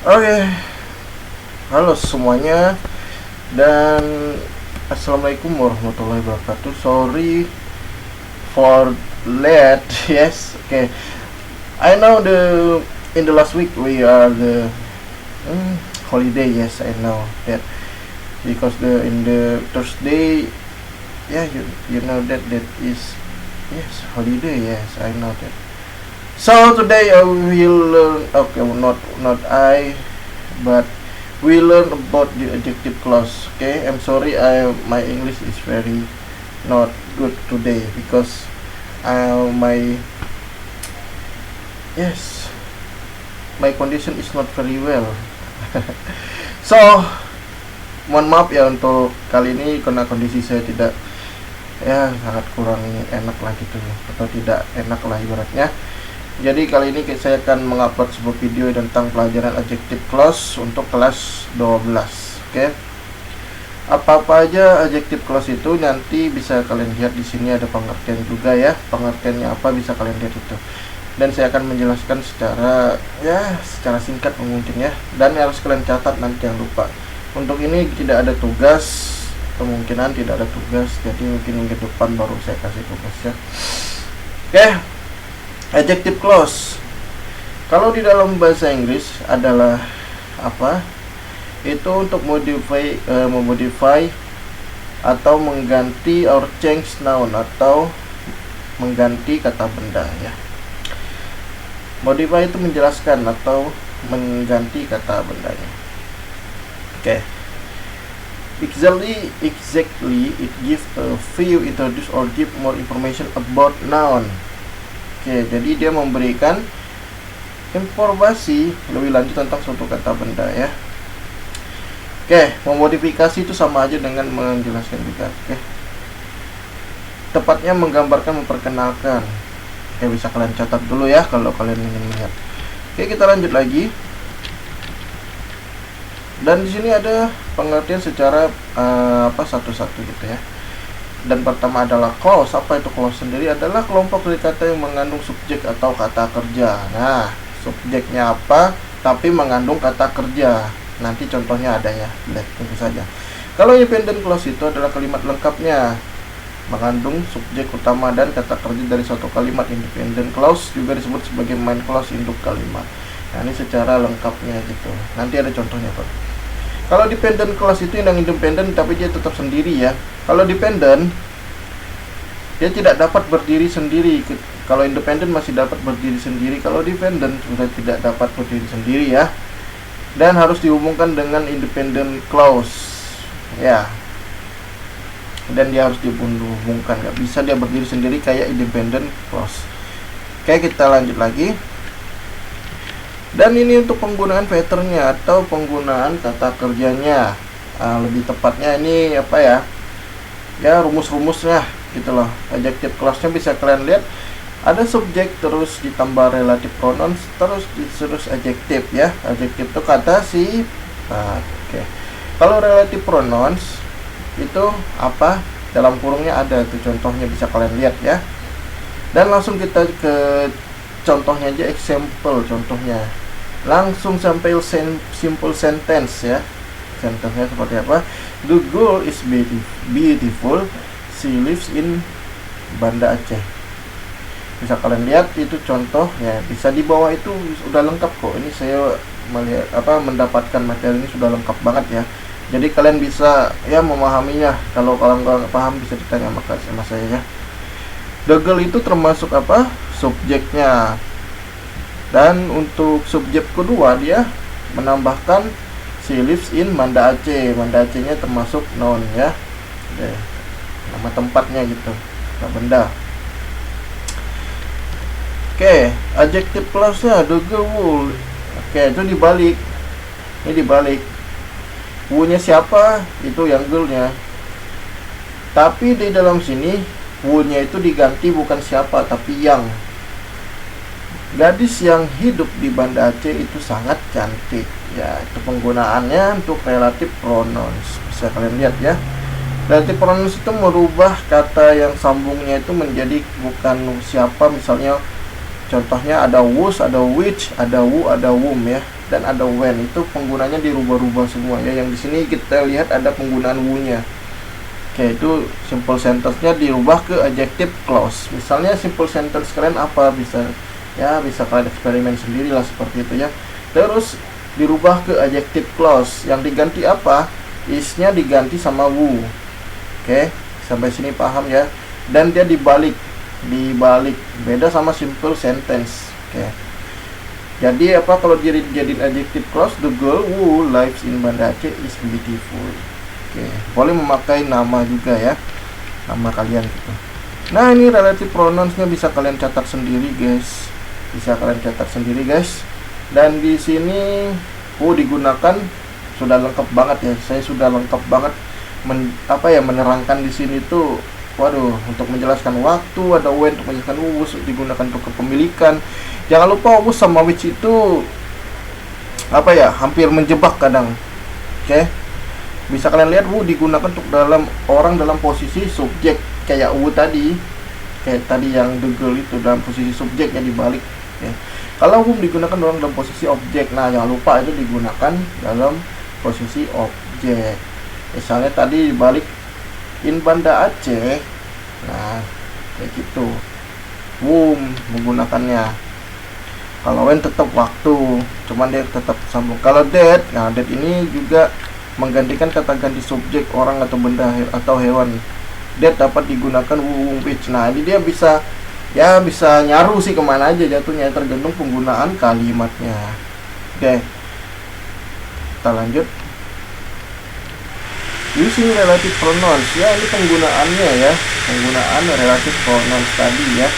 Oke, halo semuanya dan assalamualaikum warahmatullahi wabarakatuh. Sorry for late. Yes, okay. I know in the last week we are the holiday. Yes, I know that because in the Thursday, yeah, you know that is yes holiday. Yes, I know that. So today I will learn. Okay, not I, but we learn about the adjective clause. Okay, I'm sorry. My English is very not good today because my yes my condition is not very well. So mohon maaf ya untuk kali ini karena kondisi saya tidak ya sangat kurang enak lah gitu atau tidak enak lah ibaratnya. Jadi kali ini saya akan mengupload sebuah video tentang pelajaran adjective clause untuk kelas 12. Oke. Apa-apa aja adjective clause itu nanti bisa kalian lihat di sini ada pengertian juga ya. Pengertiannya apa bisa kalian lihat itu. Dan saya akan menjelaskan secara singkat mungkin ya. Dan harus kalian catat nanti jangan lupa. Untuk ini tidak ada tugas, kemungkinan tidak ada tugas. Jadi mungkin minggu depan baru saya kasih tugas ya. Oke. Adjective clause kalau di dalam bahasa Inggris adalah apa? Itu untuk memodify atau mengganti or change noun atau mengganti kata benda ya. Modify itu menjelaskan atau mengganti kata bendanya. Oke. Exactly it give a few introduce or give more information about noun. Oke, jadi dia memberikan informasi lebih lanjut tentang suatu kata benda ya. Oke, memodifikasi itu sama aja dengan menjelaskan juga. Oke. Tepatnya menggambarkan, memperkenalkan. Oke, bisa kalian catat dulu ya kalau kalian ingin melihat. Oke, kita lanjut lagi. Dan di sini ada pengertian secara satu-satu gitu ya. Dan pertama adalah clause. Apa itu clause sendiri? Adalah kelompok dari kata yang mengandung subjek atau kata kerja. Nah, subjeknya apa tapi mengandung kata kerja. Nanti contohnya ada ya, lihat tentu saja. Kalau independent clause itu adalah kalimat lengkapnya mengandung subjek utama dan kata kerja dari suatu kalimat. Independent clause juga disebut sebagai main clause induk kalimat. Nah, ini secara lengkapnya gitu. Nanti ada contohnya Pak. Kalau dependent clause itu yang independen tapi dia tetap sendiri ya. Kalau dependent dia tidak dapat berdiri sendiri. Kalau independen masih dapat berdiri sendiri. Kalau dependent sudah tidak dapat berdiri sendiri ya. Dan harus dihubungkan dengan independent clause ya. Dan dia harus dihubungkan. Gak bisa dia berdiri sendiri kayak independent clause. Oke, kita lanjut lagi. Dan ini untuk penggunaan patternnya atau penggunaan kata kerjanya. Lebih tepatnya ini apa ya? Ya rumus-rumusnya gitu loh. Adjective clause-nya bisa kalian lihat. Ada subjek terus ditambah relative pronouns terus adjective ya. Adjective itu kata sifat. Oke. Kalau relative pronouns itu apa? Dalam kurungnya ada tuh contohnya bisa kalian lihat ya. Dan langsung kita ke contohnya aja, example contohnya. Langsung sampai simple sentence ya. Sentence-nya seperti apa? The girl is beautiful. She lives in Banda Aceh. Bisa kalian lihat itu contoh ya. Bisa di bawah itu sudah lengkap kok. Ini saya melihat mendapatkan materi ini sudah lengkap banget ya. Jadi kalian bisa ya memahaminya. Kalau kalian nggak paham bisa ditanya sama saya ya. The girl itu termasuk apa? Subjeknya. Dan untuk subjek kedua dia menambahkan she lives in Banda Aceh. Banda Acehnya termasuk noun ya. Oke. Nama tempatnya gitu, nama benda. Oke, adjective clause-nya the girl would. Oke, itu dibalik. Ini dibalik. Would-nya siapa? Itu yang girl-nya. Tapi di dalam sini would-nya itu diganti bukan siapa tapi yang. Gadis yang hidup di Banda Aceh itu sangat cantik. Ya, itu penggunaannya untuk relative pronouns. Bisa kalian lihat ya. Relative pronouns itu merubah kata yang sambungnya itu menjadi bukan siapa, misalnya Contohnya ada was, ada which, ada who, ada whom ya, dan ada when. Itu penggunanya dirubah-rubah semua ya. Yang di sini kita lihat ada penggunaan who-nya. Oke, itu simple sentence-nya dirubah ke adjective clause. Misalnya simple sentence kalian apa, bisa kalian eksperimen sendiri lah seperti itu ya. Terus dirubah ke adjective clause, yang diganti apa? Is-nya diganti sama who. Oke, sampai sini paham ya. Dan dia dibalik, beda sama simple sentence. Oke, jadi apa kalau dijadiin adjective clause? The girl who lives in Banda Aceh is beautiful. Oke, boleh memakai nama juga ya, nama kalian gitu. Nah, ini relative pronouns-nya bisa kalian catat sendiri guys. Dan di sini who digunakan sudah lengkap banget ya. Saya sudah lengkap banget menerangkan di sini tuh. Waduh, untuk menjelaskan waktu ada when, untuk menjelaskan who digunakan untuk kepemilikan. Jangan lupa who sama which itu hampir menjebak kadang. Oke. Bisa kalian lihat who digunakan untuk orang dalam posisi subjek, kayak who tadi. Kayak tadi yang the girl itu dalam posisi subjeknya dibalik ya. Kalau whom digunakan orang dalam posisi objek. Nah, jangan lupa itu digunakan dalam posisi objek. Misalnya tadi dibalik in Banda Aceh. Nah, kayak gitu. Whom menggunakannya. Kalau when tetap waktu, cuman dia tetap sambung. Kalau that, nah that ini juga menggantikan kata ganti subjek orang atau benda atau hewan. That dapat digunakan whom which. Nah, ini dia bisa nyaru sih kemana aja jatuhnya, tergantung penggunaan kalimatnya. Oke, kita lanjut. Using relative pronouns ya, ini penggunaannya ya, penggunaan relative pronouns tadi ya.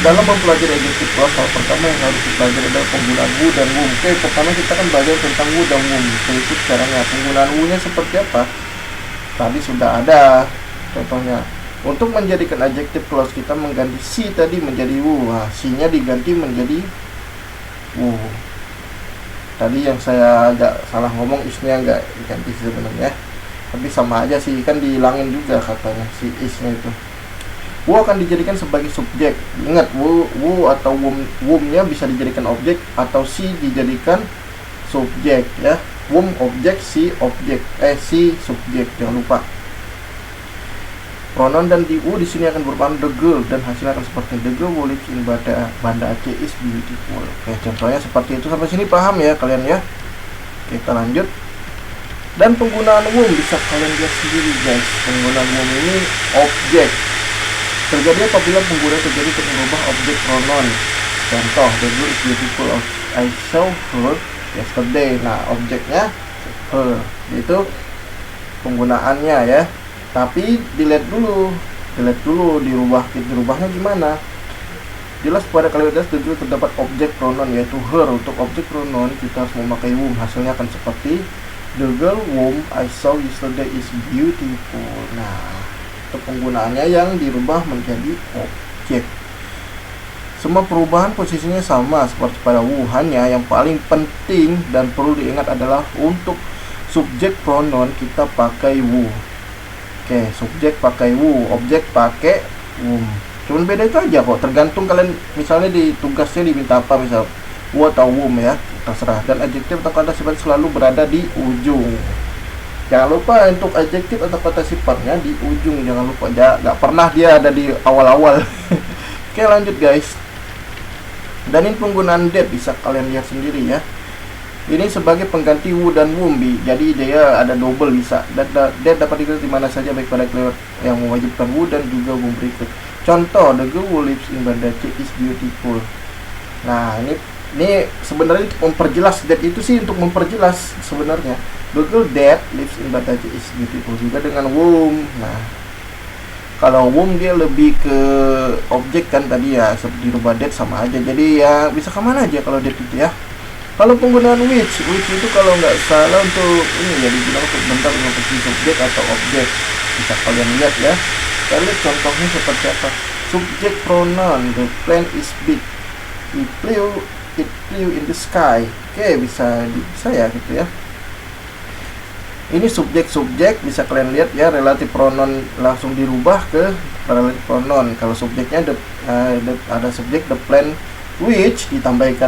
Dalam mempelajari adjective clause, hal pertama yang harus dipelajari adalah penggunaan who dan whom. Oke, pertama kita kan belajar tentang who dan whom. Itu caranya, penggunaan who-nya seperti apa? Tadi sudah ada contohnya. Untuk menjadikan adjective clause kita mengganti si tadi menjadi who. Nah, si-nya diganti menjadi who. Tadi yang saya agak salah ngomong, is-nya enggak diganti sebenarnya. Tapi sama aja sih, kan dihilangin juga katanya si is-nya itu. Who akan dijadikan sebagai subjek. Ingat, who atau whom-nya bisa dijadikan objek atau si dijadikan subjek ya. Whom objek, si objek. Si subjek, jangan lupa. Pronoun dan di who di sini akan berupa the girl, dan hasilnya akan seperti the girl who lives in Banda Aceh is beautiful. Oke, contohnya seperti itu. Sampai sini paham ya kalian ya. Oke, kita lanjut. Dan penggunaan whom bisa kalian lihat sendiri guys. Penggunaan whom ini objek. Terjadi apabila penggunaan terjadi untuk mengubah objek pronoun. Contoh, the girl is beautiful, I saw her yesterday. Nah, objeknya her, itu penggunaannya ya. Tapi dilihat dulu, dirubahnya gimana? Jelas pada kalimat the girl terdapat objek pronoun yaitu her. Untuk objek pronoun kita harus memakai whom. Hasilnya akan seperti the girl whom I saw yesterday is beautiful. Nah, itu penggunaannya yang dirubah menjadi objek. Semua perubahan posisinya sama seperti pada who, hanya yang paling penting dan perlu diingat adalah untuk subjek pronoun kita pakai who. Oke, subjek pakai who, objek pakai whom. Cuman beda itu aja kok, tergantung kalian misalnya di tugasnya diminta apa, misal who atau whom ya, terserah. Dan adjektif atau kata sifat selalu berada di ujung. Jangan lupa untuk adjektif atau kata sifatnya di ujung, jangan lupa, nggak pernah dia ada di awal-awal. Oke, lanjut guys. Dan ini penggunaan that bisa kalian lihat sendiri ya. Ini sebagai pengganti who dan whom, jadi dia ada double bisa. That dapat digunakan di mana saja, baik pada kalimat yang mewajibkan who dan juga whom berikut. Contoh, the girl who lives in Banda Aceh is beautiful. Nah, ini sebenarnya untuk memperjelas, that itu sih untuk memperjelas sebenarnya. The girl that lives in Banda Aceh is beautiful juga dengan whom. Nah, kalau whom dia lebih ke objek kan tadi ya, seperti dirubah that sama aja. Jadi ya bisa kemana aja kalau that itu ya. Kalau penggunaan which itu kalau nggak salah untuk ini ya, digunakan untuk benda dengan posisi subjek atau objek. Bisa kalian lihat ya. Kita lihat contohnya seperti apa. Subjek pronoun, the plane is big, it flew in the sky. Oke, bisa ya gitu ya. Ini subjek bisa kalian lihat ya, relatif pronoun langsung dirubah ke relatif pronoun. Kalau subjeknya ada subjek the plan which ditambahkan